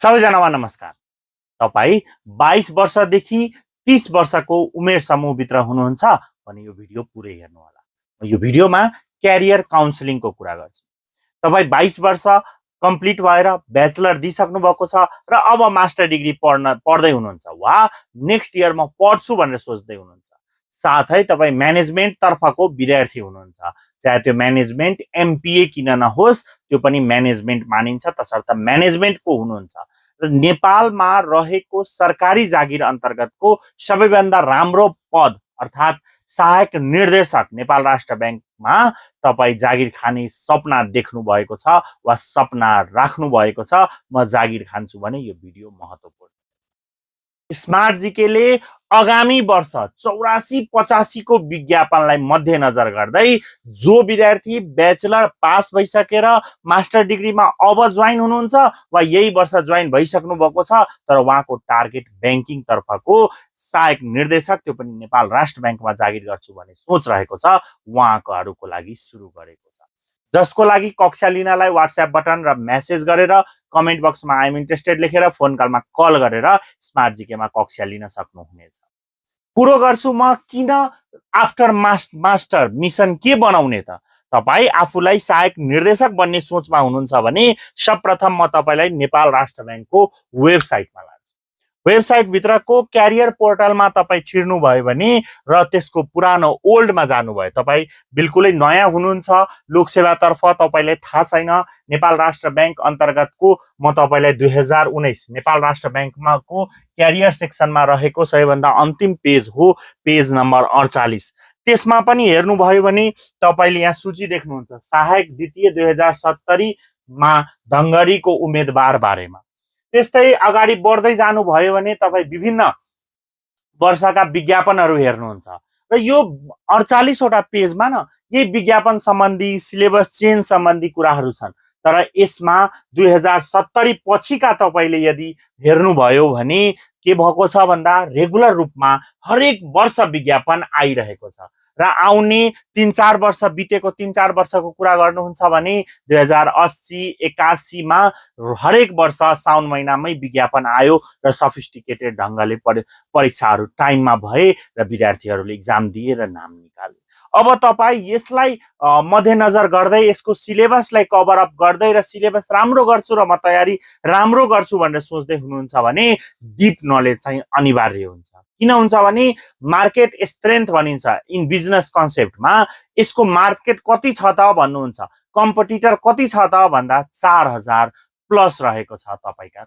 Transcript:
सबैजनामा नमस्कार। तपाईँ 22 वर्षदेखि 30 वर्षको उमेर समूहभित्र हुनुहुन्छ भने यो भिडियो पुरै हेर्नुहोला। यो भिडियोमा क्यारियर काउन्सिलिङको कुरा गर्छु। तपाईँ 22 वर्ष कम्प्लिट भएर ब्याचलर दिइसक्नु भएको छ र अब मास्टर डिग्री पढ्दै हुनुहुन्छ वा नेक्स्ट इयर म पढ्छु भनेर सोच्दै हुनुहुन्छ। साथै तपाईँ म्यानेजमेन्ट तर्फको विद्यार्थी हुनुहुन्छ, चाहे त्यो म्यानेजमेन्ट एमपिए किन नहोस् त्यो पनि म्यानेजमेन्ट मानिन्छ, तसर्थ म्यानेजमेन्टको हुनुहुन्छ र नेपालमा रहेको सरकारी जागिर अन्तर्गतको सबैभन्दा राम्रो पद अर्थात् सहायक निर्देशक नेपाल राष्ट्र ब्याङ्कमा तपाईँ जागिर खाने सपना देख्नु भएको छ वा सपना राख्नु भएको छ, म जागिर खान्छु भने यो भिडियो महत्त्वपूर्ण। स्मार्ट जीकेले आगामी वर्ष 84-85 को विज्ञापनलाई मध्यनजर गर्दै जो विद्यार्थी ब्याचलर पास भइसकेर मास्टर डिग्रीमा अब जोइन हुनुहुन्छ वा यही वर्ष जोइन भइसक्नु भएको छ तर उहाँको टार्गेट ब्याङ्किङ तर्फको सहायक निर्देशक त्यो पनि नेपाल राष्ट्र ब्याङ्कमा जागिर गर्छु भन्ने सोच रहेको छ, उहाँहरूको लागि सुरु गरेको छ। जसको लागि कक्षा लिनलाई व्हाट्सएप बटन र मेसेज गरेर कमेन्ट बक्समा आइएम इन्ट्रेस्टेड लेखेर फोन कलमा कल गरेर स्मार्ट जीकेमा कक्षा लिन सक्नुहुनेछ। कुरो गर्छु म किन आफ्टर मास्टर मिसन के बनाउने त। तपाईँ आफूलाई सहायक निर्देशक बन्ने सोचमा हुनुहुन्छ भने सर्वप्रथम म तपाईलाई नेपाल राष्ट्र ब्याङ्कको वेबसाइटमा लान्छु। वेबसाइट भित्रको क्यारियर पोर्टलमा तपाईँ छिर्नु भयो भने र त्यसको पुरानो ओल्डमा जानुभयो, तपाईँ बिल्कुलै नयाँ हुनुहुन्छ, लोकसेवातर्फ तपाईलाई थाहा छैन, नेपाल राष्ट्र ब्याङ्क अन्तर्गतको म तपाईलाई 2019 नेपाल राष्ट्र ब्याङ्कमाको क्यारियर सेक्सनमा रहेको सबैभन्दा अन्तिम पेज हो पेज नम्बर 48। त्यसमा पनि हेर्नुभयो भने तपाईले यहाँ सूची देख्नुहुन्छ सहायक द्वितीय 2070 मा ढङ्गरीको उम्मेदवार बारेमा। त्यस्तै अगाडि बढ्दै जानुभयो भने तपाईँ विभिन्न वर्षका विज्ञापनहरू हेर्नुहुन्छ र यो 48 वटा पेजमा न यही विज्ञापन सम्बन्धी सिलेबस चेन्ज सम्बन्धी कुराहरू छन्। तर यसमा 2070 पछिका तपाईले यदि हेर्नुभयो भने के भएको छ भन्दा रेगुलर रूपमा हरेक वर्ष विज्ञापन आइरहेको छ र आउने 3-4 वर्ष बितेको 3-4 वर्षको कुरा गर्नुहुन्छ भने 2080-81 मा हरेक वर्ष साउन महिनामै विज्ञापन आयो र सफिस्टिकेटेड ढङ्गले परीक्षाहरू टाइममा भए र विद्यार्थीहरूले इक्जाम दिए र नाम निकाले। अब तपाईँ यसलाई मध्यनजर गर्दै यसको सिलेबसलाई कभर अप गर्दै र सिलेबस राम्रो गर्छु र म तयारी राम्रो गर्छु भनेर सोच्दै हुनुहुन्छ भने डिप नलेज चाहिँ अनिवार्य हुन्छ। किन हुन्छ भने मार्केट स्ट्रेन्थ भनिन्छ इन बिजनेस कन्सेप्टमा, यसको मार्केट कति छ त भन्नुहुन्छ, कम्पिटिटर कति छ त भन्दा 4000 प्लस रहेको छ तपाईका